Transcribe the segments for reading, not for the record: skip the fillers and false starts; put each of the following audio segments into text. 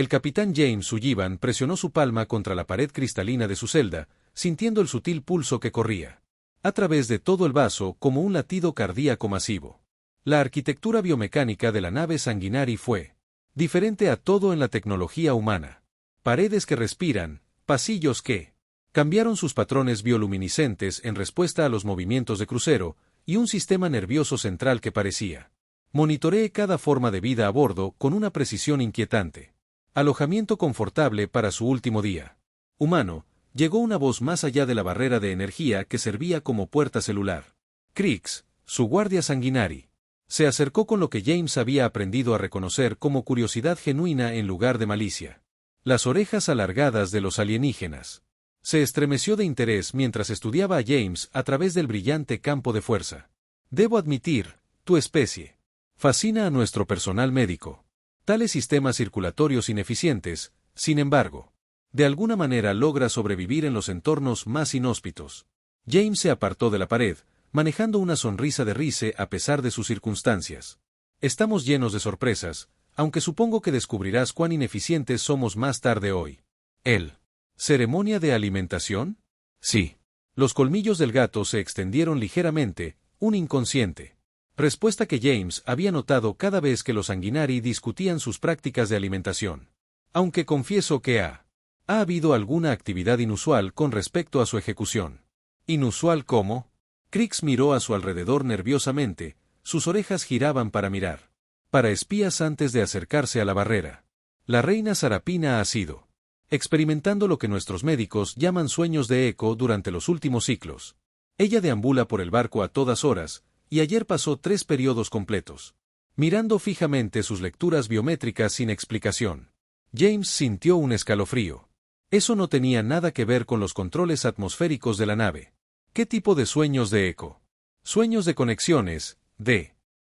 El capitán James Sullivan presionó su palma contra la pared cristalina de su celda, sintiendo el sutil pulso que corría a través de todo el vaso como un latido cardíaco masivo. La arquitectura biomecánica de la nave Sanguinari fue diferente a todo en la tecnología humana. Paredes que respiran, pasillos que cambiaron sus patrones bioluminiscentes en respuesta a los movimientos de crucero, y un sistema nervioso central que parecía monitoreé cada forma de vida a bordo con una precisión inquietante. Alojamiento confortable para su último día humano. Llegó una voz más allá de la barrera de energía que servía como puerta celular. Crix, su guardia Sanguinari. Se acercó con lo que James había aprendido a reconocer como curiosidad genuina en lugar de malicia. Las orejas alargadas de los alienígenas. Se estremeció de interés mientras estudiaba a James a través del brillante campo de fuerza. Debo admitir, tu especie fascina a nuestro personal médico. Tales sistemas circulatorios ineficientes, sin embargo, de alguna manera logra sobrevivir en los entornos más inhóspitos. James se apartó de la pared, manejando una sonrisa de risa a pesar de sus circunstancias. Estamos llenos de sorpresas, aunque supongo que descubrirás cuán ineficientes somos más tarde hoy. ¿El ceremonia de alimentación? Sí. Los colmillos del gato se extendieron ligeramente, un inconsciente respuesta que James había notado cada vez que los Sanguinari discutían sus prácticas de alimentación. Aunque confieso que ha habido alguna actividad inusual con respecto a su ejecución. ¿Inusual cómo? Crix miró a su alrededor nerviosamente, sus orejas giraban para mirar. Para espías antes de acercarse a la barrera. La reina Sarapina ha sido experimentando lo que nuestros médicos llaman sueños de eco durante los últimos ciclos. Ella deambula por el barco a todas horas, y ayer pasó 3 periodos completos mirando fijamente sus lecturas biométricas sin explicación. James sintió un escalofrío. Eso no tenía nada que ver con los controles atmosféricos de la nave. ¿Qué tipo de sueños de eco? Sueños de conexiones,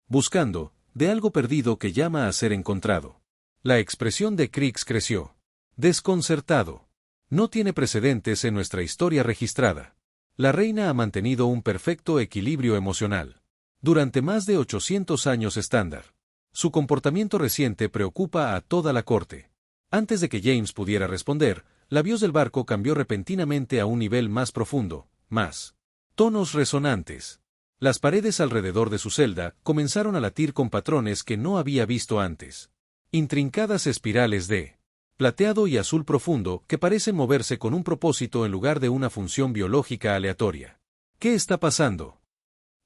buscando, de algo perdido que llama a ser encontrado. La expresión de Crix creció. Desconcertado. No tiene precedentes en nuestra historia registrada. La reina ha mantenido un perfecto equilibrio emocional durante más de 800 años estándar. Su comportamiento reciente preocupa a toda la corte. Antes de que James pudiera responder, la voz del barco cambió repentinamente a un nivel más profundo, más tonos resonantes. Las paredes alrededor de su celda comenzaron a latir con patrones que no había visto antes. Intrincadas espirales de plateado y azul profundo que parecen moverse con un propósito en lugar de una función biológica aleatoria. ¿Qué está pasando?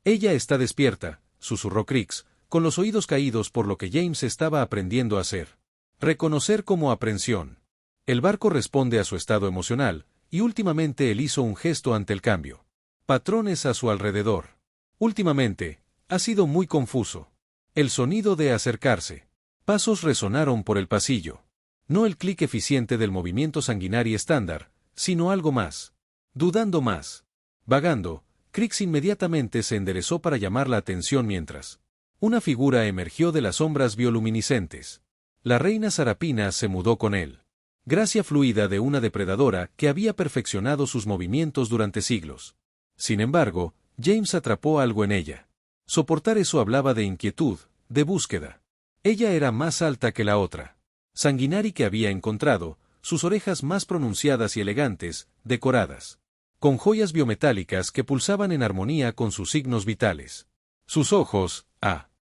Ella está despierta, susurró Crix, con los oídos caídos por lo que James estaba aprendiendo a hacer. Reconocer como aprensión. El barco responde a su estado emocional, y últimamente él hizo un gesto ante el cambio. Patrones a su alrededor. Últimamente, ha sido muy confuso. El sonido de acercarse. Pasos resonaron por el pasillo. No el clic eficiente del movimiento Sanguinari estándar, sino algo más. Dudando más. Vagando, Crix inmediatamente se enderezó para llamar la atención mientras una figura emergió de las sombras bioluminiscentes. La reina Sarapina se mudó con él. Gracia fluida de una depredadora que había perfeccionado sus movimientos durante siglos. Sin embargo, James atrapó algo en ella. Soportar eso hablaba de inquietud, de búsqueda. Ella era más alta que la otra. Sanguinari que había encontrado, sus orejas más pronunciadas y elegantes, decoradas con joyas biometálicas que pulsaban en armonía con sus signos vitales. Sus ojos,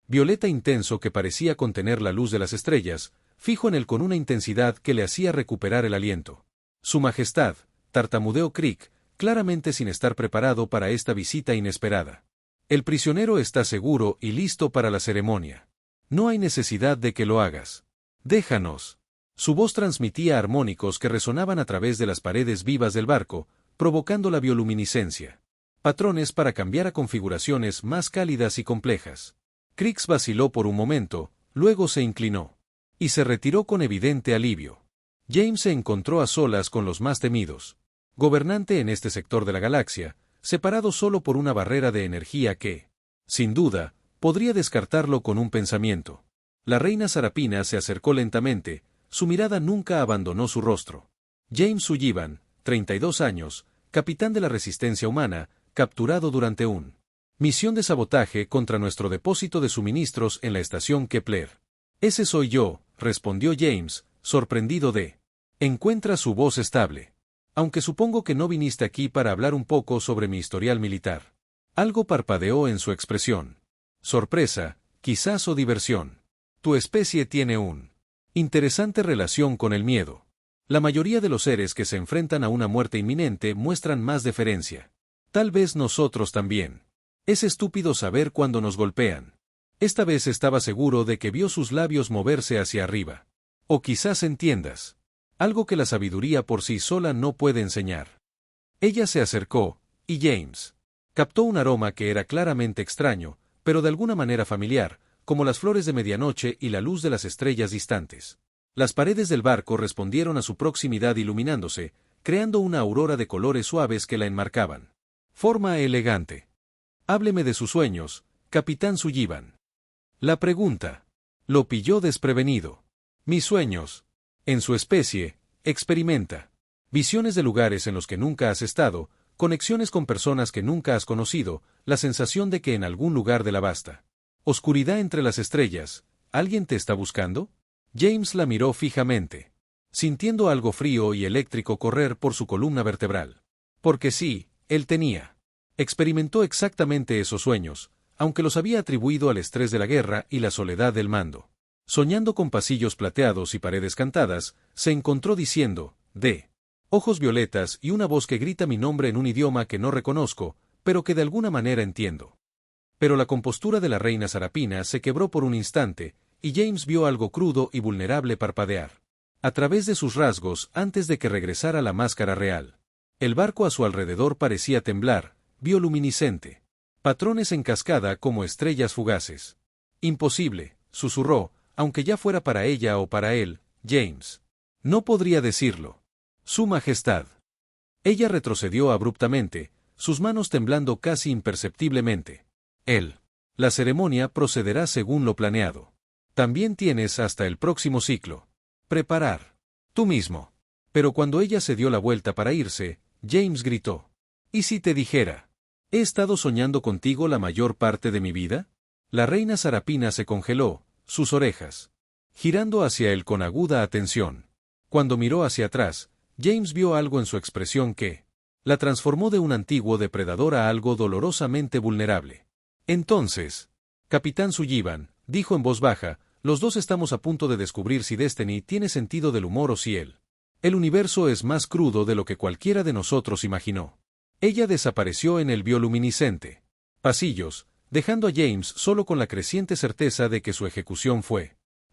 violeta intenso que parecía contener la luz de las estrellas, fijo en él con una intensidad que le hacía recuperar el aliento. Su majestad, tartamudeó Crick, claramente sin estar preparado para esta visita inesperada. El prisionero está seguro y listo para la ceremonia. No hay necesidad de que lo hagas. Déjanos. Su voz transmitía armónicos que resonaban a través de las paredes vivas del barco, provocando la bioluminiscencia. Patrones para cambiar a configuraciones más cálidas y complejas. Crix vaciló por un momento, luego se inclinó. Y se retiró con evidente alivio. James se encontró a solas con los más temidos. Gobernante en este sector de la galaxia, separado solo por una barrera de energía que, sin duda, podría descartarlo con un pensamiento. La reina Sarapina se acercó lentamente, su mirada nunca abandonó su rostro. James Sullivan, 32 años, capitán de la resistencia humana, capturado durante una misión de sabotaje contra nuestro depósito de suministros en la estación Kepler. Ese soy yo, respondió James, sorprendido de. Encuentra su voz estable. Aunque supongo que no viniste aquí para hablar un poco sobre mi historial militar. Algo parpadeó en su expresión. Sorpresa, quizás o diversión. Tu especie tiene un interesante relación con el miedo. La mayoría de los seres que se enfrentan a una muerte inminente muestran más deferencia. Tal vez nosotros también. Es estúpido saber cuándo nos golpean. Esta vez estaba seguro de que vio sus labios moverse hacia arriba. O quizás entiendas. Algo que la sabiduría por sí sola no puede enseñar. Ella se acercó, y James captó un aroma que era claramente extraño, pero de alguna manera familiar, como las flores de medianoche y la luz de las estrellas distantes. Las paredes del barco respondieron a su proximidad iluminándose, creando una aurora de colores suaves que la enmarcaban. Forma elegante. Hábleme de sus sueños, Capitán Sullivan. La pregunta lo pilló desprevenido. Mis sueños. En su especie, experimenta visiones de lugares en los que nunca has estado, conexiones con personas que nunca has conocido, la sensación de que en algún lugar de la vasta oscuridad entre las estrellas, ¿alguien te está buscando? James la miró fijamente, sintiendo algo frío y eléctrico correr por su columna vertebral. Porque sí, él tenía. Experimentó exactamente esos sueños, aunque los había atribuido al estrés de la guerra y la soledad del mando. Soñando con pasillos plateados y paredes cantadas, se encontró diciendo, de ojos violetas y una voz que grita mi nombre en un idioma que no reconozco, pero que de alguna manera entiendo. Pero la compostura de la reina Sarapina se quebró por un instante, y James vio algo crudo y vulnerable parpadear. A través de sus rasgos antes de que regresara la máscara real. El barco a su alrededor parecía temblar, bioluminiscente. Patrones en cascada como estrellas fugaces. Imposible, susurró, aunque ya fuera para ella o para él, James. No podría decirlo. Su Majestad. Ella retrocedió abruptamente, sus manos temblando casi imperceptiblemente. La ceremonia procederá según lo planeado. También tienes hasta el próximo ciclo. Preparar. Tú mismo. Pero cuando ella se dio la vuelta para irse, James gritó. ¿Y si te dijera? ¿He estado soñando contigo la mayor parte de mi vida? La reina Sarapina se congeló, sus orejas girando hacia él con aguda atención. Cuando miró hacia atrás, James vio algo en su expresión que la transformó de un antiguo depredador a algo dolorosamente vulnerable. Entonces, Capitán Sullivan, dijo en voz baja, los dos estamos a punto de descubrir si Destiny tiene sentido del humor o si el universo es más crudo de lo que cualquiera de nosotros imaginó. Ella desapareció en el bioluminiscente pasillos, dejando a James solo con la creciente certeza de que su ejecución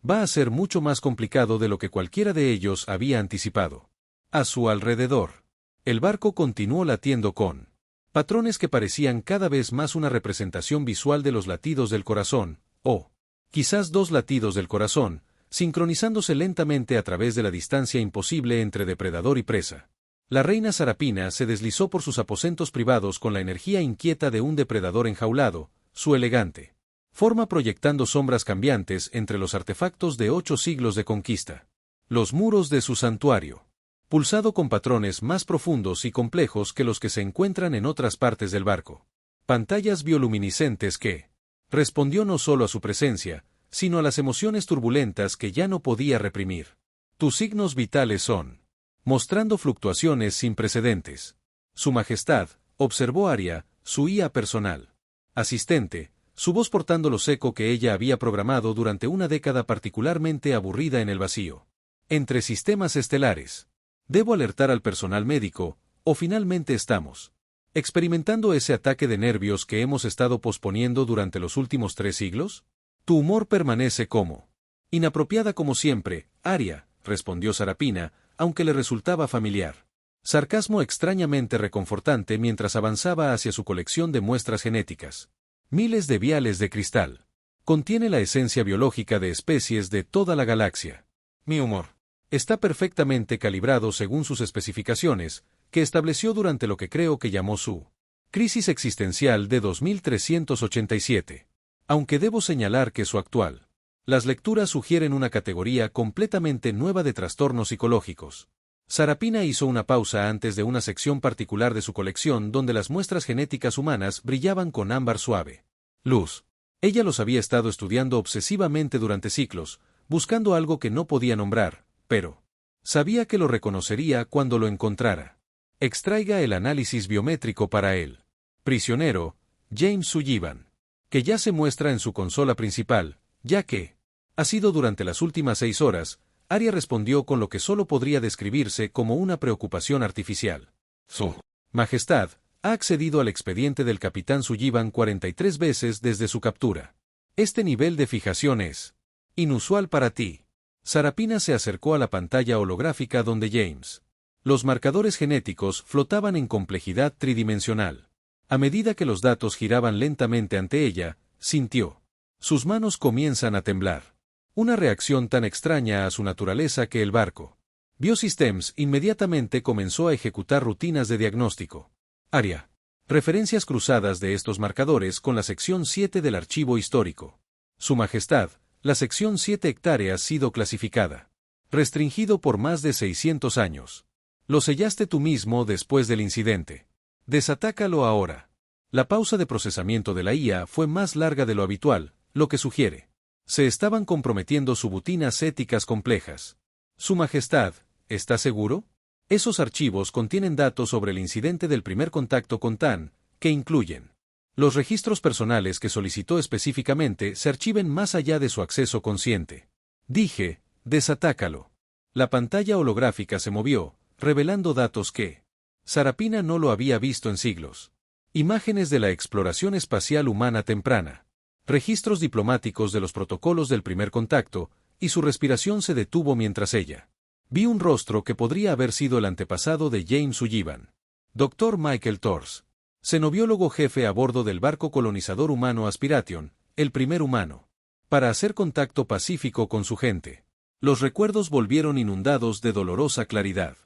va a ser mucho más complicado de lo que cualquiera de ellos había anticipado. A su alrededor, el barco continuó latiendo con patrones que parecían cada vez más una representación visual de los latidos del corazón, o quizás dos latidos del corazón, sincronizándose lentamente a través de la distancia imposible entre depredador y presa. La reina Sarapina se deslizó por sus aposentos privados con la energía inquieta de un depredador enjaulado, su elegante forma proyectando sombras cambiantes entre los artefactos de 8 siglos de conquista. Los muros de su santuario, pulsado con patrones más profundos y complejos que los que se encuentran en otras partes del barco. Pantallas bioluminiscentes que respondió no solo a su presencia, sino a las emociones turbulentas que ya no podía reprimir. Tus signos vitales son mostrando fluctuaciones sin precedentes. Su Majestad, observó Arya, su IA personal. Asistente, su voz portando lo seco que ella había programado durante una década particularmente aburrida en el vacío. Entre sistemas estelares. ¿Debo alertar al personal médico, o finalmente estamos experimentando ese ataque de nervios que hemos estado posponiendo durante los últimos 3 siglos? Tu humor permanece como inapropiada como siempre, Arya, respondió Sarapina, aunque le resultaba familiar. Sarcasmo extrañamente reconfortante mientras avanzaba hacia su colección de muestras genéticas. Miles de viales de cristal. Contiene la esencia biológica de especies de toda la galaxia. Mi humor está perfectamente calibrado según sus especificaciones, que estableció durante lo que creo que llamó su crisis existencial de 2387. Aunque debo señalar que su actual las lecturas sugieren una categoría completamente nueva de trastornos psicológicos. Sarapina hizo una pausa antes de una sección particular de su colección donde las muestras genéticas humanas brillaban con ámbar suave. Luz. Ella los había estado estudiando obsesivamente durante siglos, buscando algo que no podía nombrar, pero sabía que lo reconocería cuando lo encontrara. Extraiga el análisis biométrico para él. Prisionero, James Sullivan, que ya se muestra en su consola principal, ya que ha sido durante las últimas 6 horas, Arya respondió con lo que solo podría describirse como una preocupación artificial. Su Majestad ha accedido al expediente del capitán Sullivan 43 veces desde su captura. Este nivel de fijación es inusual para ti. Sarapina se acercó a la pantalla holográfica donde James. Los marcadores genéticos flotaban en complejidad tridimensional. A medida que los datos giraban lentamente ante ella, sintió. Sus manos comienzan a temblar. Una reacción tan extraña a su naturaleza que el barco. Biosystems inmediatamente comenzó a ejecutar rutinas de diagnóstico. Arya. Referencias cruzadas de estos marcadores con la sección 7 del archivo histórico. Su Majestad, la sección 7 hectáreas sido clasificada. Restringido por más de 600 años. Lo sellaste tú mismo después del incidente. Desatácalo ahora. La pausa de procesamiento de la IA fue más larga de lo habitual, lo que sugiere. Se estaban comprometiendo subrutinas éticas complejas. Su Majestad, ¿está seguro? Esos archivos contienen datos sobre el incidente del primer contacto con Tan, que incluyen los registros personales que solicitó específicamente se archiven más allá de su acceso consciente. Dije, desatácalo. La pantalla holográfica se movió, revelando datos que Sarapina no lo había visto en siglos. Imágenes de la exploración espacial humana temprana. Registros diplomáticos de los protocolos del primer contacto, y su respiración se detuvo mientras ella. Vi un rostro que podría haber sido el antepasado de James Sullivan. Dr. Michael Tors. Xenobiólogo jefe a bordo del barco colonizador humano Aspiration, el primer humano. Para hacer contacto pacífico con su gente. Los recuerdos volvieron inundados de dolorosa claridad.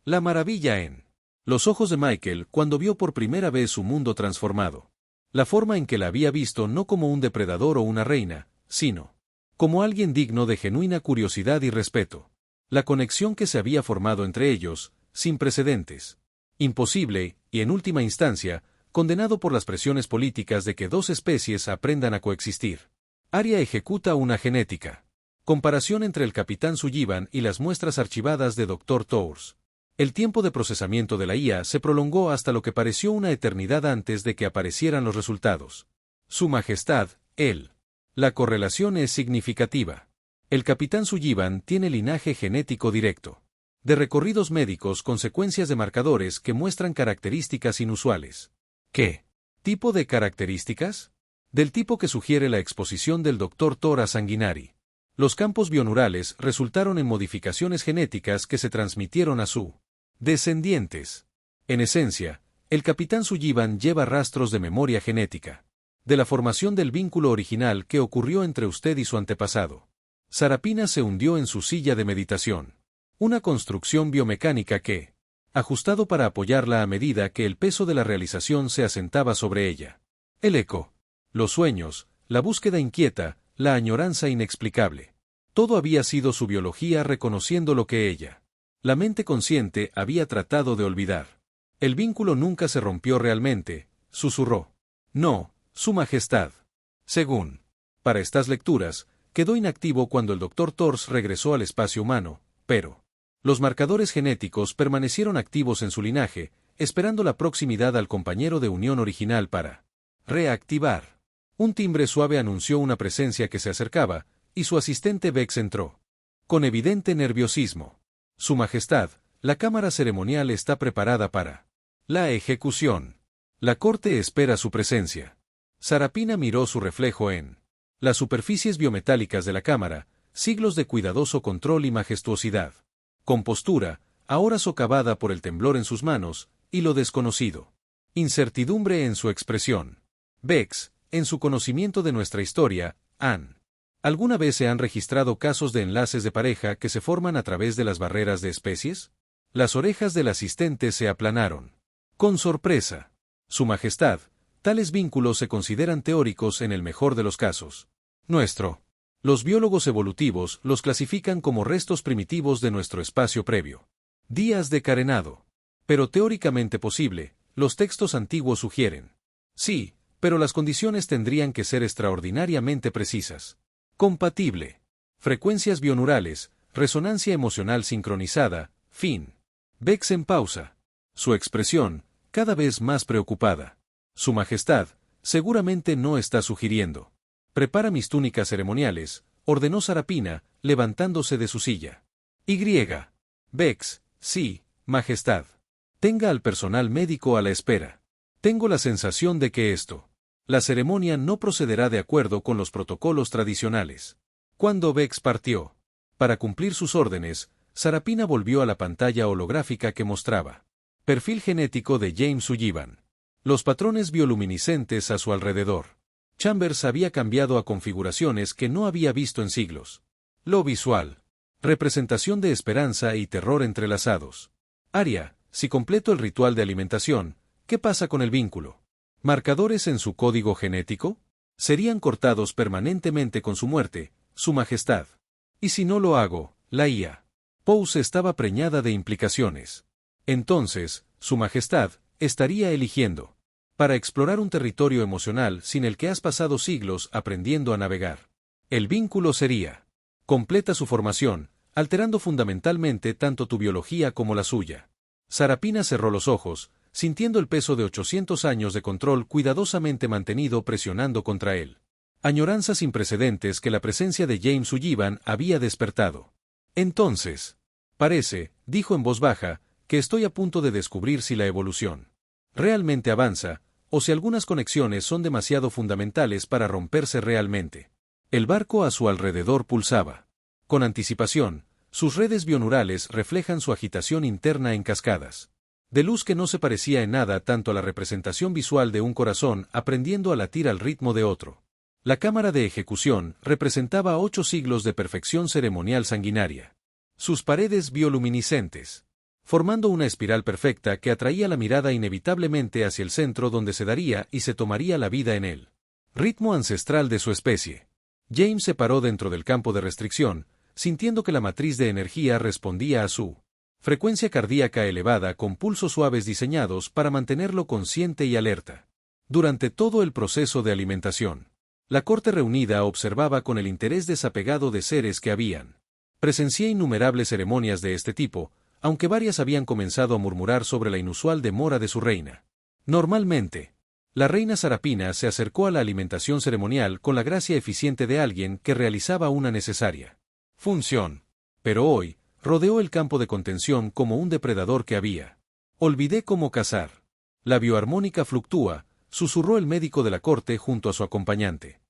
La maravilla en los ojos de Michael cuando vio por primera vez su mundo transformado. La forma en que la había visto no como un depredador o una reina, sino como alguien digno de genuina curiosidad y respeto. La conexión que se había formado entre ellos, sin precedentes. Imposible, y en última instancia, condenado por las presiones políticas de que dos especies aprendan a coexistir. Arya ejecuta una genética. Comparación entre el capitán Sullivan y las muestras archivadas de Dr. Tors. El tiempo de procesamiento de la IA se prolongó hasta lo que pareció una eternidad antes de que aparecieran los resultados. Su Majestad, él. La correlación es significativa. El capitán Sullivan tiene linaje genético directo. De recorridos médicos con secuencias de marcadores que muestran características inusuales. ¿Qué tipo de características? Del tipo que sugiere la exposición del Dr. Tora Sanguinari. Los campos bioneurales resultaron en modificaciones genéticas que se transmitieron a su descendientes. En esencia, el capitán Sullivan lleva rastros de memoria genética. De la formación del vínculo original que ocurrió entre usted y su antepasado. Sarapina se hundió en su silla de meditación. Una construcción biomecánica que, ajustado para apoyarla a medida que el peso de la realización se asentaba sobre ella. El eco, los sueños, la búsqueda inquieta, la añoranza inexplicable. Todo había sido su biología reconociendo lo que ella, la mente consciente, había tratado de olvidar. El vínculo nunca se rompió realmente, susurró. No, Su Majestad. Según, para estas lecturas, quedó inactivo cuando el Dr. Tors regresó al espacio humano, pero los marcadores genéticos permanecieron activos en su linaje, esperando la proximidad al compañero de unión original para reactivar. Un timbre suave anunció una presencia que se acercaba, y su asistente Vex entró. Con evidente nerviosismo. Su Majestad, la cámara ceremonial está preparada para la ejecución. La corte espera su presencia. Sarapina miró su reflejo en las superficies biometálicas de la cámara, siglos de cuidadoso control y majestuosidad. Compostura, ahora socavada por el temblor en sus manos, y lo desconocido. Incertidumbre en su expresión. Vex, en su conocimiento de nuestra historia, ¿alguna vez se han registrado casos de enlaces de pareja que se forman a través de las barreras de especies? Las orejas del asistente se aplanaron. Con sorpresa. Su Majestad, tales vínculos se consideran teóricos en el mejor de los casos. Los biólogos evolutivos los clasifican como restos primitivos de nuestro espacio previo. Días de carenado. Pero teóricamente posible, los textos antiguos sugieren. Sí, pero las condiciones tendrían que ser extraordinariamente precisas. Compatible. Frecuencias bioneurales, resonancia emocional sincronizada, fin. Vex en pausa. Su expresión, cada vez más preocupada. Su Majestad, seguramente no está sugiriendo. Prepara mis túnicas ceremoniales, ordenó Sarapina, levantándose de su silla. Vex, sí, Majestad. Tenga al personal médico a la espera. Tengo la sensación de que la ceremonia no procederá de acuerdo con los protocolos tradicionales. Cuando Vex partió, para cumplir sus órdenes, Sarapina volvió a la pantalla holográfica que mostraba perfil genético de James Sullivan. Los patrones bioluminiscentes a su alrededor. Chambers había cambiado a configuraciones que no había visto en siglos. Lo visual. Representación de esperanza y terror entrelazados. Aria, si completo el ritual de alimentación, ¿qué pasa con el vínculo? ¿Marcadores en su código genético? Serían cortados permanentemente con su muerte, Su Majestad. Y si no lo hago, la IA. Pose estaba preñada de implicaciones. Entonces, Su Majestad, estaría eligiendo para explorar un territorio emocional sin el que has pasado siglos aprendiendo a navegar. El vínculo sería. Completa su formación, alterando fundamentalmente tanto tu biología como la suya. Sarapina cerró los ojos, sintiendo el peso de 800 años de control cuidadosamente mantenido presionando contra él. Añoranza sin precedentes que la presencia de James Sullivan había despertado. Entonces, parece, dijo en voz baja, que estoy a punto de descubrir si la evolución realmente avanza, o si algunas conexiones son demasiado fundamentales para romperse realmente. El barco a su alrededor pulsaba. Con anticipación, sus redes bioneurales reflejan su agitación interna en cascadas. De luz que no se parecía en nada tanto a la representación visual de un corazón aprendiendo a latir al ritmo de otro. La cámara de ejecución representaba 8 siglos de perfección ceremonial sanguinaria. Sus paredes bioluminiscentes, formando una espiral perfecta que atraía la mirada inevitablemente hacia el centro donde se daría y se tomaría la vida en él. Ritmo ancestral de su especie. James se paró dentro del campo de restricción, sintiendo que la matriz de energía respondía a su frecuencia cardíaca elevada con pulsos suaves diseñados para mantenerlo consciente y alerta. Durante todo el proceso de alimentación, la corte reunida observaba con el interés desapegado de seres que habían. Presencié innumerables ceremonias de este tipo, aunque varias habían comenzado a murmurar sobre la inusual demora de su reina. Normalmente, la reina Sarapina se acercó a la alimentación ceremonial con la gracia eficiente de alguien que realizaba una necesaria función. Pero hoy, rodeó el campo de contención como un depredador que había. Olvidé cómo cazar. La bioarmónica fluctúa, susurró el médico de la corte junto a su acompañante.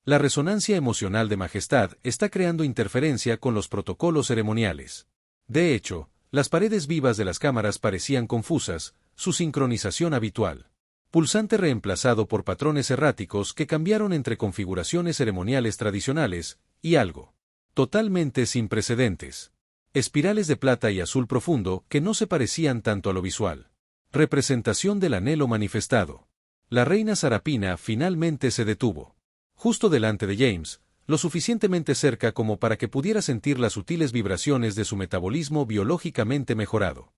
La resonancia emocional de Majestad está creando interferencia con los protocolos ceremoniales. De hecho, las paredes vivas de las cámaras parecían confusas, su sincronización habitual. Pulsante reemplazado por patrones erráticos que cambiaron entre configuraciones ceremoniales tradicionales, y algo totalmente sin precedentes. Espirales de plata y azul profundo que no se parecían tanto a lo visual. Representación del anhelo manifestado. La reina Sarapina finalmente se detuvo. Justo delante de James, lo suficientemente cerca como para que pudiera sentir las sutiles vibraciones de su metabolismo biológicamente mejorado.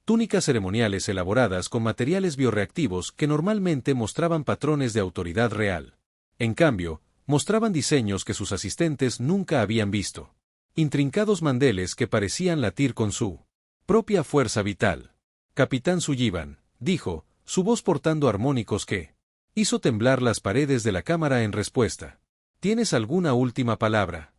Túnicas ceremoniales elaboradas con materiales bioreactivos que normalmente mostraban patrones de autoridad real. En cambio, mostraban diseños que sus asistentes nunca habían visto. Intrincados mandeles que parecían latir con su propia fuerza vital. Capitán Sullivan, dijo, su voz portando armónicos que hizo temblar las paredes de la cámara en respuesta. ¿Tienes alguna última palabra?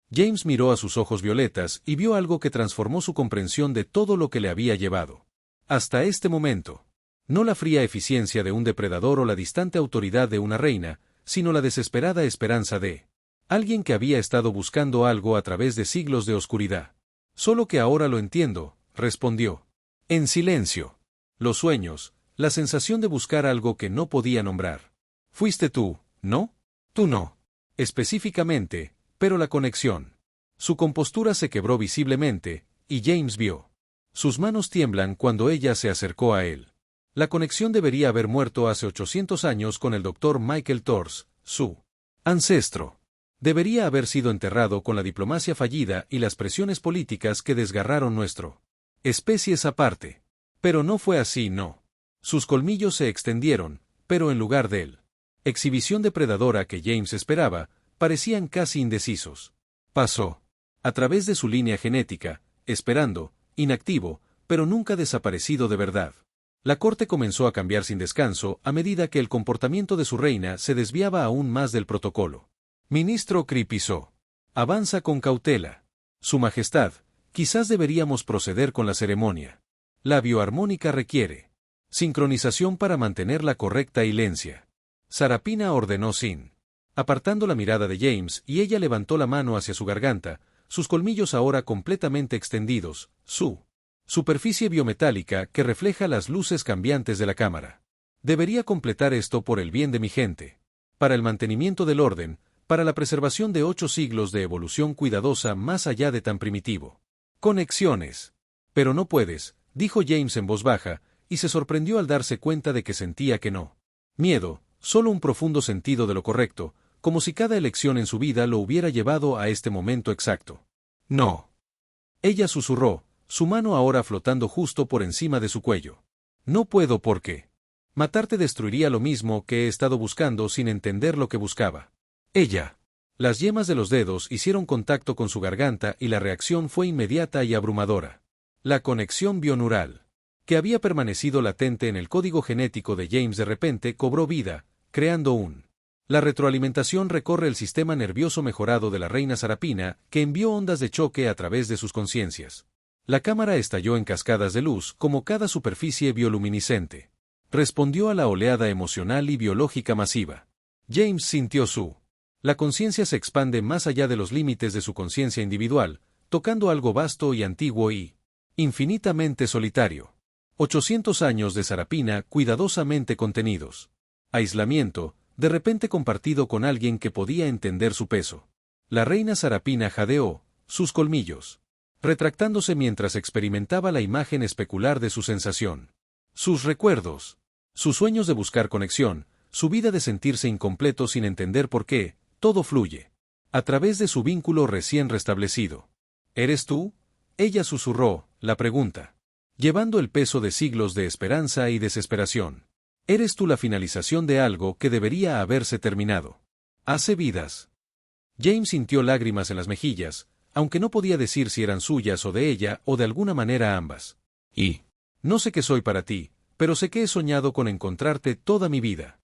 James miró a sus ojos violetas y vio algo que transformó su comprensión de todo lo que le había llevado. Hasta este momento. No la fría eficiencia de un depredador o la distante autoridad de una reina, sino la desesperada esperanza de alguien que había estado buscando algo a través de siglos de oscuridad. Solo que ahora lo entiendo, respondió. En silencio. Los sueños, la sensación de buscar algo que no podía nombrar. Fuiste tú, ¿no? Tú no. Específicamente, pero la conexión. Su compostura se quebró visiblemente, y James vio. Sus manos tiemblan cuando ella se acercó a él. La conexión debería haber muerto hace 800 años con el Dr. Michael Tors, su ancestro. Debería haber sido enterrado con la diplomacia fallida y las presiones políticas que desgarraron nuestro especies aparte. Pero no fue así, no. Sus colmillos se extendieron, pero en lugar de él exhibición depredadora que James esperaba, parecían casi indecisos. Pasó a través de su línea genética, esperando, inactivo, pero nunca desaparecido de verdad. La corte comenzó a cambiar sin descanso a medida que el comportamiento de su reina se desviaba aún más del protocolo. Ministro Cripisó. Avanza con cautela. Su Majestad, quizás deberíamos proceder con la ceremonia. La bioarmónica requiere sincronización para mantener la correcta hilencia. Sarapina ordenó sin apartando la mirada de James, y ella levantó la mano hacia su garganta, sus colmillos ahora completamente extendidos, su superficie biometálica que refleja las luces cambiantes de la cámara. Debería completar esto por el bien de mi gente. Para el mantenimiento del orden, para la preservación de 8 siglos de evolución cuidadosa más allá de tan primitivo. Conexiones. Pero no puedes, dijo James en voz baja, y se sorprendió al darse cuenta de que sentía que no. Miedo, solo un profundo sentido de lo correcto, como si cada elección en su vida lo hubiera llevado a este momento exacto. No. Ella susurró, su mano ahora flotando justo por encima de su cuello. No puedo porque matarte destruiría lo mismo que he estado buscando sin entender lo que buscaba. Ella. Las yemas de los dedos hicieron contacto con su garganta y la reacción fue inmediata y abrumadora. La conexión bioneural, que había permanecido latente en el código genético de James, de repente cobró vida, creando La retroalimentación recorre el sistema nervioso mejorado de la reina Sarapina, que envió ondas de choque a través de sus conciencias. La cámara estalló en cascadas de luz como cada superficie bioluminiscente. Respondió a la oleada emocional y biológica masiva. James sintió La conciencia se expande más allá de los límites de su conciencia individual, tocando algo vasto y antiguo y infinitamente solitario. 800 años de Sarapina cuidadosamente contenidos. Aislamiento, de repente compartido con alguien que podía entender su peso. La reina Sarapina jadeó, sus colmillos retractándose mientras experimentaba la imagen especular de su sensación. Sus recuerdos, sus sueños de buscar conexión, su vida de sentirse incompleto sin entender por qué, todo fluye a través de su vínculo recién restablecido. ¿Eres tú? Ella susurró, la pregunta, llevando el peso de siglos de esperanza y desesperación. ¿Eres tú la finalización de algo que debería haberse terminado? Hace vidas. James sintió lágrimas en las mejillas, aunque no podía decir si eran suyas o de ella o de alguna manera ambas. Y no sé qué soy para ti, pero sé que he soñado con encontrarte toda mi vida.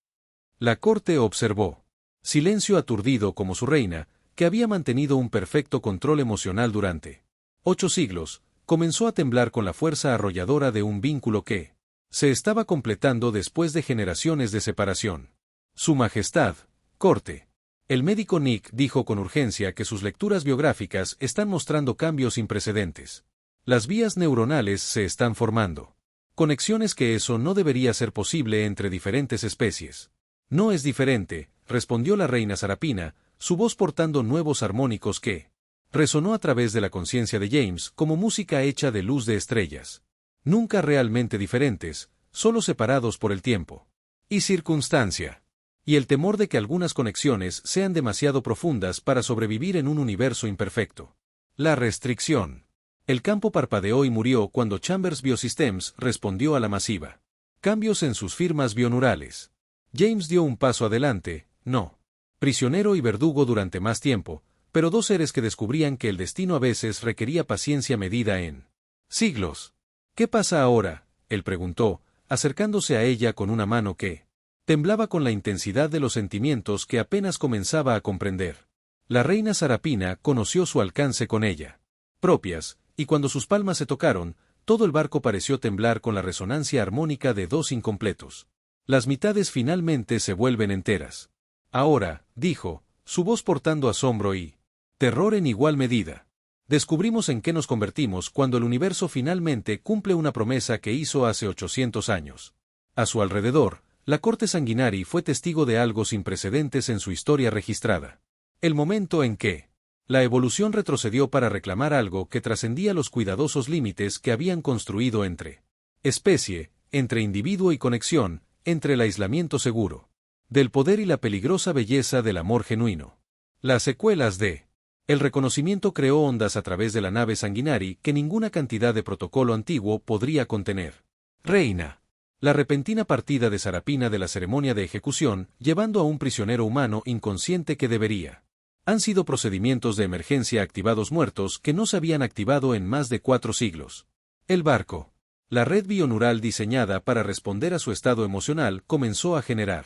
La corte observó. Silencio aturdido como su reina, que había mantenido un perfecto control emocional durante 8 siglos, comenzó a temblar con la fuerza arrolladora de un vínculo que se estaba completando después de generaciones de separación. Su Majestad, corte. El médico Nick dijo con urgencia que sus lecturas biográficas están mostrando cambios sin precedentes. Las vías neuronales se están formando. Conexiones que eso no debería ser posible entre diferentes especies. No es diferente, respondió la reina Sarapina, su voz portando nuevos armónicos que resonó a través de la conciencia de James como música hecha de luz de estrellas. Nunca realmente diferentes, solo separados por el tiempo y circunstancia, y el temor de que algunas conexiones sean demasiado profundas para sobrevivir en un universo imperfecto. La restricción. El campo parpadeó y murió cuando Chambers Biosystems respondió a la masiva. Cambios en sus firmas bioneurales. James dio un paso adelante, no. Prisionero y verdugo durante más tiempo, pero 2 seres que descubrían que el destino a veces requería paciencia medida en siglos. ¿Qué pasa ahora?, él preguntó, acercándose a ella con una mano que temblaba con la intensidad de los sentimientos que apenas comenzaba a comprender. La reina Sarapina conoció su alcance con ella propias, y cuando sus palmas se tocaron, todo el barco pareció temblar con la resonancia armónica de 2 incompletos. Las mitades finalmente se vuelven enteras. Ahora, dijo, su voz portando asombro y terror en igual medida. Descubrimos en qué nos convertimos cuando el universo finalmente cumple una promesa que hizo hace 800 años. A su alrededor, la corte sanguinari fue testigo de algo sin precedentes en su historia registrada. El momento en que la evolución retrocedió para reclamar algo que trascendía los cuidadosos límites que habían construido entre especie, entre individuo y conexión, entre el aislamiento seguro del poder y la peligrosa belleza del amor genuino. Las secuelas de el reconocimiento creó ondas a través de la nave sanguinari que ninguna cantidad de protocolo antiguo podría contener. Reina. La repentina partida de Sarapina de la ceremonia de ejecución, llevando a un prisionero humano inconsciente que debería Han sido procedimientos de emergencia activados muertos que no se habían activado en más de 4 siglos. El barco. La red bioneural diseñada para responder a su estado emocional comenzó a generar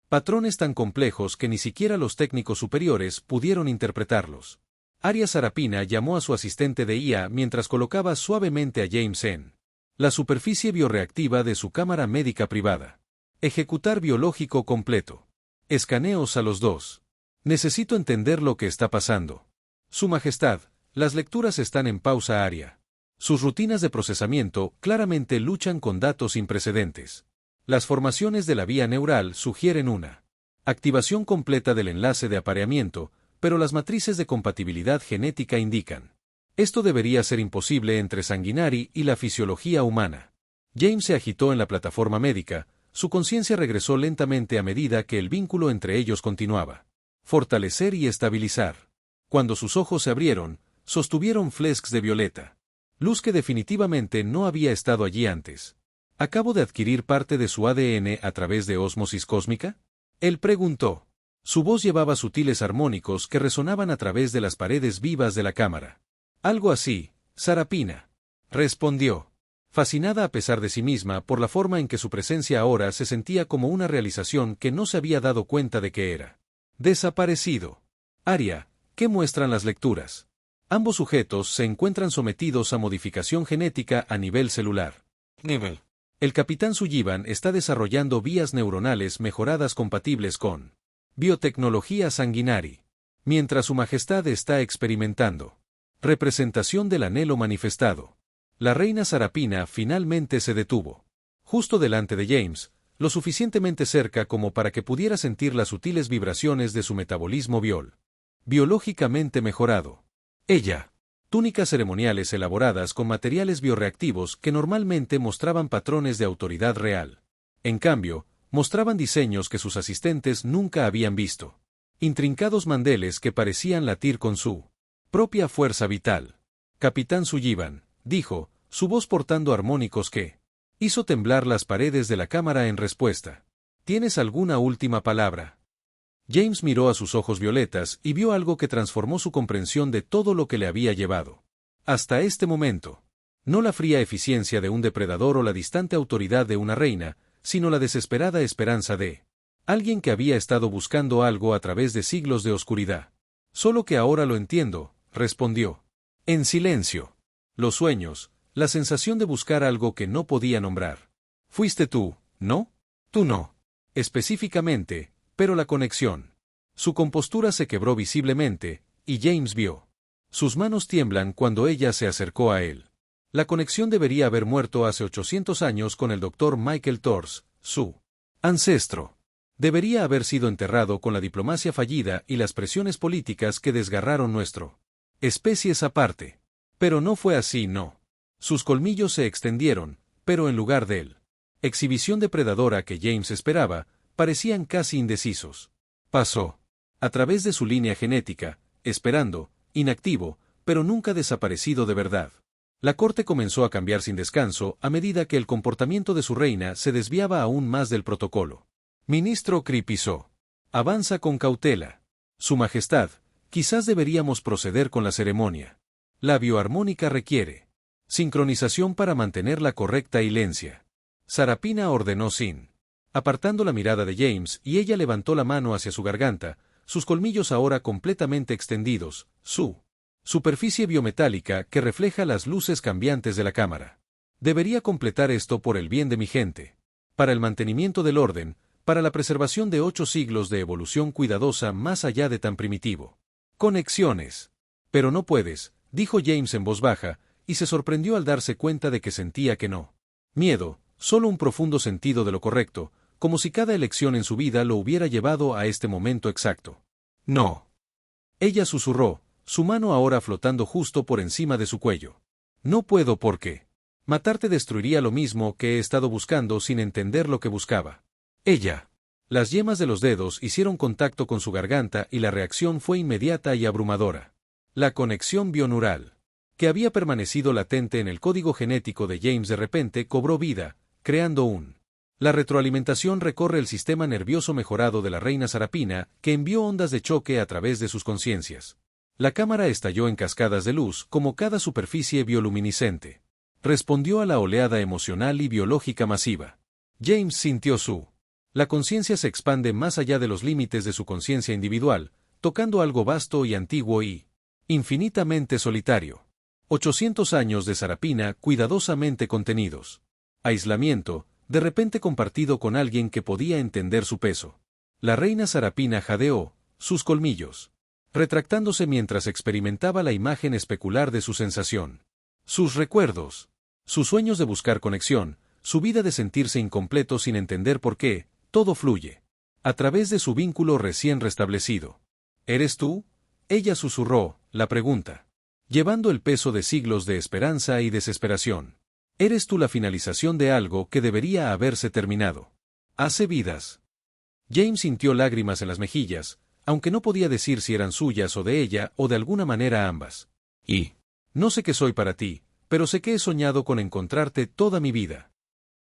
patrones tan complejos que ni siquiera los técnicos superiores pudieron interpretarlos. Arya Sarapina llamó a su asistente de IA mientras colocaba suavemente a James en la superficie bioreactiva de su cámara médica privada. Ejecutar biológico completo. Escaneos a los dos. Necesito entender lo que está pasando. Su Majestad, las lecturas están en pausa, Arya. Sus rutinas de procesamiento claramente luchan con datos sin precedentes. Las formaciones de la vía neural sugieren una activación completa del enlace de apareamiento, pero las matrices de compatibilidad genética indican. Esto debería ser imposible entre Sanguinari y la fisiología humana. James se agitó en la plataforma médica, su conciencia regresó lentamente a medida que el vínculo entre ellos continuaba. Fortalecer y estabilizar. Cuando sus ojos se abrieron, sostuvieron flesks de violeta. Luz que definitivamente no había estado allí antes. ¿Acabo de adquirir parte de su ADN a través de ósmosis cósmica? Él preguntó. Su voz llevaba sutiles armónicos que resonaban a través de las paredes vivas de la cámara. Algo así, Sarapina. Respondió. Fascinada a pesar de sí misma por la forma en que su presencia ahora se sentía como una realización que no se había dado cuenta de que era. Desaparecido. Arya, ¿qué muestran las lecturas? Ambos sujetos se encuentran sometidos a modificación genética a nivel celular. Nivel. El capitán Sullivan está desarrollando vías neuronales mejoradas compatibles con biotecnología Sanguinari, mientras Su Majestad está experimentando. Representación del anhelo manifestado. La reina Sarapina finalmente se detuvo. Justo delante de James, lo suficientemente cerca como para que pudiera sentir las sutiles vibraciones de su metabolismo biológicamente mejorado. Ella. Túnicas ceremoniales elaboradas con materiales bioreactivos que normalmente mostraban patrones de autoridad real. En cambio, mostraban diseños que sus asistentes nunca habían visto. Intrincados mandeles que parecían latir con su propia fuerza vital. Capitán Sullivan, dijo, su voz portando armónicos que hizo temblar las paredes de la cámara en respuesta. ¿Tienes alguna última palabra? James miró a sus ojos violetas y vio algo que transformó su comprensión de todo lo que le había llevado. Hasta este momento. No la fría eficiencia de un depredador o la distante autoridad de una reina, sino la desesperada esperanza de alguien que había estado buscando algo a través de siglos de oscuridad. Solo que ahora lo entiendo, respondió. En silencio. Los sueños, la sensación de buscar algo que no podía nombrar. Fuiste tú, ¿no? Tú no. Específicamente, pero la conexión. Su compostura se quebró visiblemente, y James vio. Sus manos tiemblan cuando ella se acercó a él. La conexión debería haber muerto hace 800 años con el Dr. Michael Tors, su ancestro. Debería haber sido enterrado con la diplomacia fallida y las presiones políticas que desgarraron nuestro especies aparte. Pero no fue así, no. Sus colmillos se extendieron, pero en lugar de él. Exhibición depredadora que James esperaba, parecían casi indecisos. Pasó. A través de su línea genética, esperando, inactivo, pero nunca desaparecido de verdad. La corte comenzó a cambiar sin descanso a medida que el comportamiento de su reina se desviaba aún más del protocolo. Ministro Kripisó. Avanza con cautela. Su Majestad, quizás deberíamos proceder con la ceremonia. La bioarmónica requiere sincronización para mantener la correcta hilencia. Sarapina ordenó sin apartando la mirada de James, y ella levantó la mano hacia su garganta, sus colmillos ahora completamente extendidos, su superficie biometálica que refleja las luces cambiantes de la cámara. Debería completar esto por el bien de mi gente. Para el mantenimiento del orden, para la preservación de 8 siglos de evolución cuidadosa más allá de tan primitivo. Conexiones. Pero no puedes, dijo James en voz baja, y se sorprendió al darse cuenta de que sentía que no. Miedo, solo un profundo sentido de lo correcto, como si cada elección en su vida lo hubiera llevado a este momento exacto. No. Ella susurró, su mano ahora flotando justo por encima de su cuello. No puedo porque matarte destruiría lo mismo que he estado buscando sin entender lo que buscaba. Ella. Las yemas de los dedos hicieron contacto con su garganta y la reacción fue inmediata y abrumadora. La conexión bioneural, que había permanecido latente en el código genético de James de repente cobró vida, creando un La retroalimentación recorre el sistema nervioso mejorado de la reina Sarapina, que envió ondas de choque a través de sus conciencias. La cámara estalló en cascadas de luz, como cada superficie bioluminiscente. Respondió a la oleada emocional y biológica masiva. James sintió La conciencia se expande más allá de los límites de su conciencia individual, tocando algo vasto y antiguo y infinitamente solitario. 800 años de Sarapina cuidadosamente contenidos. Aislamiento, de repente compartido con alguien que podía entender su peso. La reina Sarapina jadeó, sus colmillos retractándose mientras experimentaba la imagen especular de su sensación. Sus recuerdos. Sus sueños de buscar conexión, su vida de sentirse incompleto sin entender por qué, todo fluye. A través de su vínculo recién restablecido. ¿Eres tú? Ella susurró, la pregunta. Llevando el peso de siglos de esperanza y desesperación. ¿Eres tú la finalización de algo que debería haberse terminado? Hace vidas. James sintió lágrimas en las mejillas, aunque no podía decir si eran suyas o de ella o de alguna manera ambas. Y no sé qué soy para ti, pero sé que he soñado con encontrarte toda mi vida.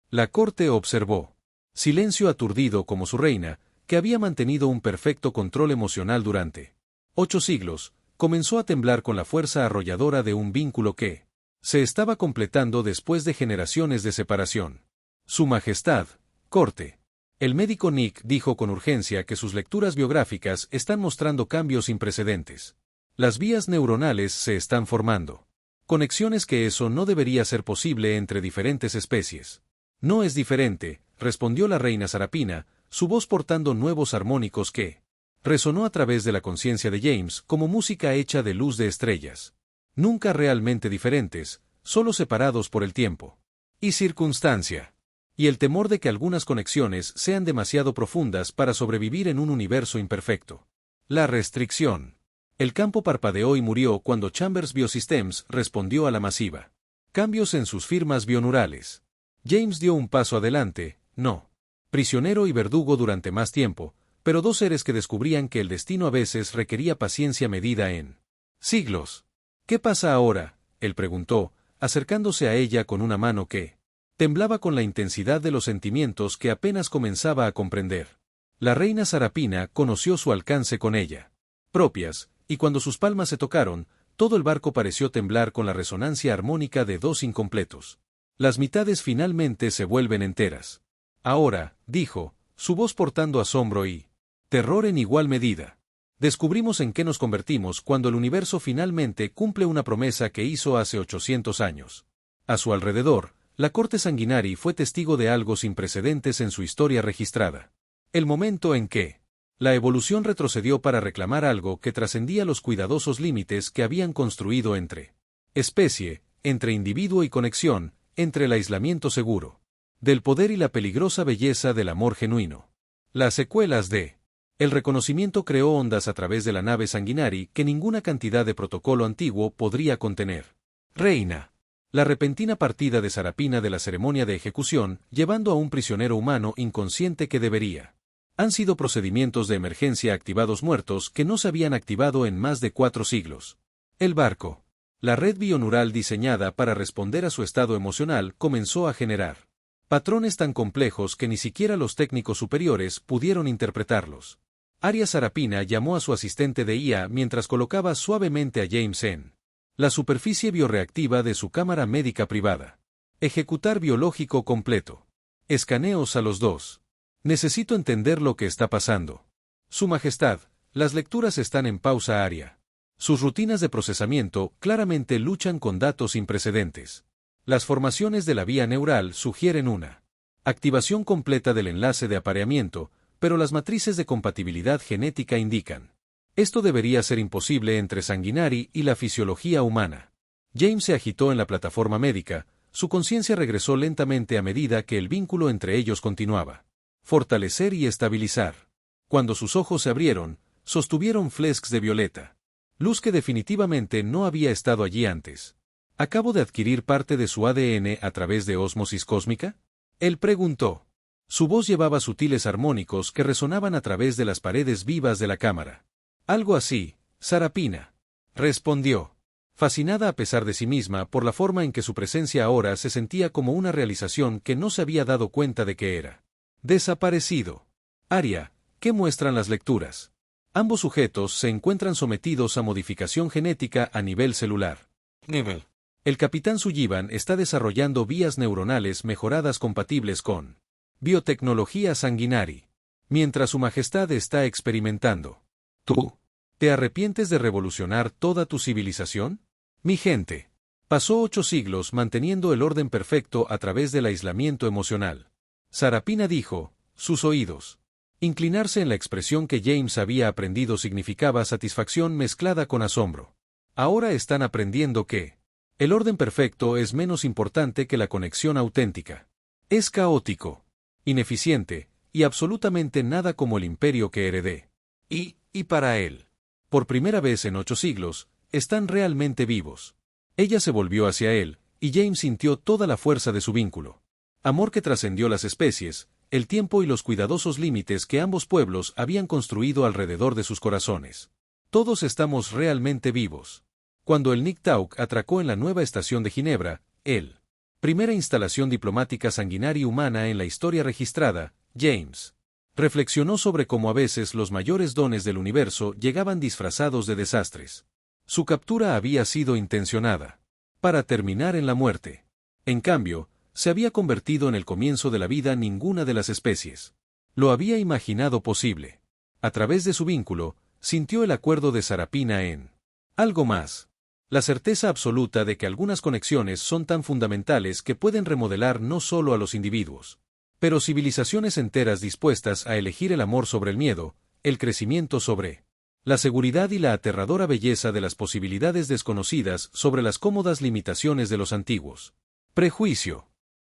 La corte observó. Silencio aturdido como su reina, que había mantenido un perfecto control emocional durante 8 siglos, comenzó a temblar con la fuerza arrolladora de un vínculo que se estaba completando después de generaciones de separación. Su Majestad, corte. El médico Nick dijo con urgencia que sus lecturas biográficas están mostrando cambios sin precedentes. Las vías neuronales se están formando. Conexiones que eso no debería ser posible entre diferentes especies. No es diferente, respondió la reina Sarapina, su voz portando nuevos armónicos que resonó a través de la conciencia de James como música hecha de luz de estrellas. Nunca realmente diferentes, solo separados por el tiempo y circunstancia. Y el temor de que algunas conexiones sean demasiado profundas para sobrevivir en un universo imperfecto. La restricción. El campo parpadeó y murió cuando Chambers Biosystems respondió a la masiva. Cambios en sus firmas bioneurales. James dio un paso adelante, no. Prisionero y verdugo durante más tiempo, pero dos seres que descubrían que el destino a veces requería paciencia medida en siglos. ¿Qué pasa ahora?, él preguntó, acercándose a ella con una mano que temblaba con la intensidad de los sentimientos que apenas comenzaba a comprender. La reina Sarapina conoció su alcance con ella. Propias, y cuando sus palmas se tocaron, todo el barco pareció temblar con la resonancia armónica de dos incompletos. Las mitades finalmente se vuelven enteras. Ahora, dijo, su voz portando asombro y terror en igual medida. Descubrimos en qué nos convertimos cuando el universo finalmente cumple una promesa que hizo hace 800 años. A su alrededor, la corte sanguinari fue testigo de algo sin precedentes en su historia registrada. El momento en que la evolución retrocedió para reclamar algo que trascendía los cuidadosos límites que habían construido entre especie, entre individuo y conexión, entre el aislamiento seguro del poder y la peligrosa belleza del amor genuino. Las secuelas de el reconocimiento creó ondas a través de la nave sanguinari que ninguna cantidad de protocolo antiguo podría contener. Reina. La repentina partida de Sarapina de la ceremonia de ejecución, llevando a un prisionero humano inconsciente que debería. Han sido procedimientos de emergencia activados muertos que no se habían activado en más de 4 siglos. El barco. La red bioneural diseñada para responder a su estado emocional comenzó a generar patrones tan complejos que ni siquiera los técnicos superiores pudieron interpretarlos. Aria Sarapina llamó a su asistente de IA mientras colocaba suavemente a James en la superficie bioreactiva de su cámara médica privada. Ejecutar biológico completo. Escaneos a los dos. Necesito entender lo que está pasando. Su Majestad, las lecturas están en pausa Aria. Sus rutinas de procesamiento claramente luchan con datos sin precedentes. Las formaciones de la vía neural sugieren una activación completa del enlace de apareamiento, pero las matrices de compatibilidad genética indican. Esto debería ser imposible entre Sanguinari y la fisiología humana. James se agitó en la plataforma médica, su conciencia regresó lentamente a medida que el vínculo entre ellos continuaba. Fortalecer y estabilizar. Cuando sus ojos se abrieron, sostuvieron flesks de violeta. Luz que definitivamente no había estado allí antes. ¿Acabo de adquirir parte de su ADN a través de ósmosis cósmica? Él preguntó. Su voz llevaba sutiles armónicos que resonaban a través de las paredes vivas de la cámara. Algo así, Sarapina. Respondió. fascinada a pesar de sí misma por la forma en que su presencia ahora se sentía como una realización que no se había dado cuenta de que era. Desaparecido. Aria, ¿qué muestran las lecturas? Ambos sujetos se encuentran sometidos a modificación genética a nivel celular. Nivel. El capitán Sullivan está desarrollando vías neuronales mejoradas compatibles con biotecnología sanguinari, mientras su majestad está experimentando. Tú. ¿Te arrepientes de revolucionar toda tu civilización? Mi gente. Pasó 8 siglos manteniendo el orden perfecto a través del aislamiento emocional. Sarapina dijo, sus oídos. Inclinarse en la expresión que James había aprendido significaba satisfacción mezclada con asombro. Ahora están aprendiendo que el orden perfecto es menos importante que la conexión auténtica. Es caótico, ineficiente, y absolutamente nada como el imperio que heredé. Y para él. Por primera vez en 8 siglos, están realmente vivos. Ella se volvió hacia él, y James sintió toda la fuerza de su vínculo. Amor que trascendió las especies, el tiempo y los cuidadosos límites que ambos pueblos habían construido alrededor de sus corazones. Todos estamos realmente vivos. Cuando el Niktauk atracó en la nueva estación de Ginebra, primera instalación diplomática sanguinaria humana en la historia registrada, James reflexionó sobre cómo a veces los mayores dones del universo llegaban disfrazados de desastres. Su captura había sido intencionada para terminar en la muerte. En cambio, se había convertido en el comienzo de la vida ninguna de las especies. Lo había imaginado posible. A través de su vínculo, sintió el acuerdo de Sarapina en algo más. La certeza absoluta de que algunas conexiones son tan fundamentales que pueden remodelar no solo a los individuos, pero civilizaciones enteras dispuestas a elegir el amor sobre el miedo, el crecimiento sobre la seguridad y la aterradora belleza de las posibilidades desconocidas sobre las cómodas limitaciones de los antiguos. Prejuicio.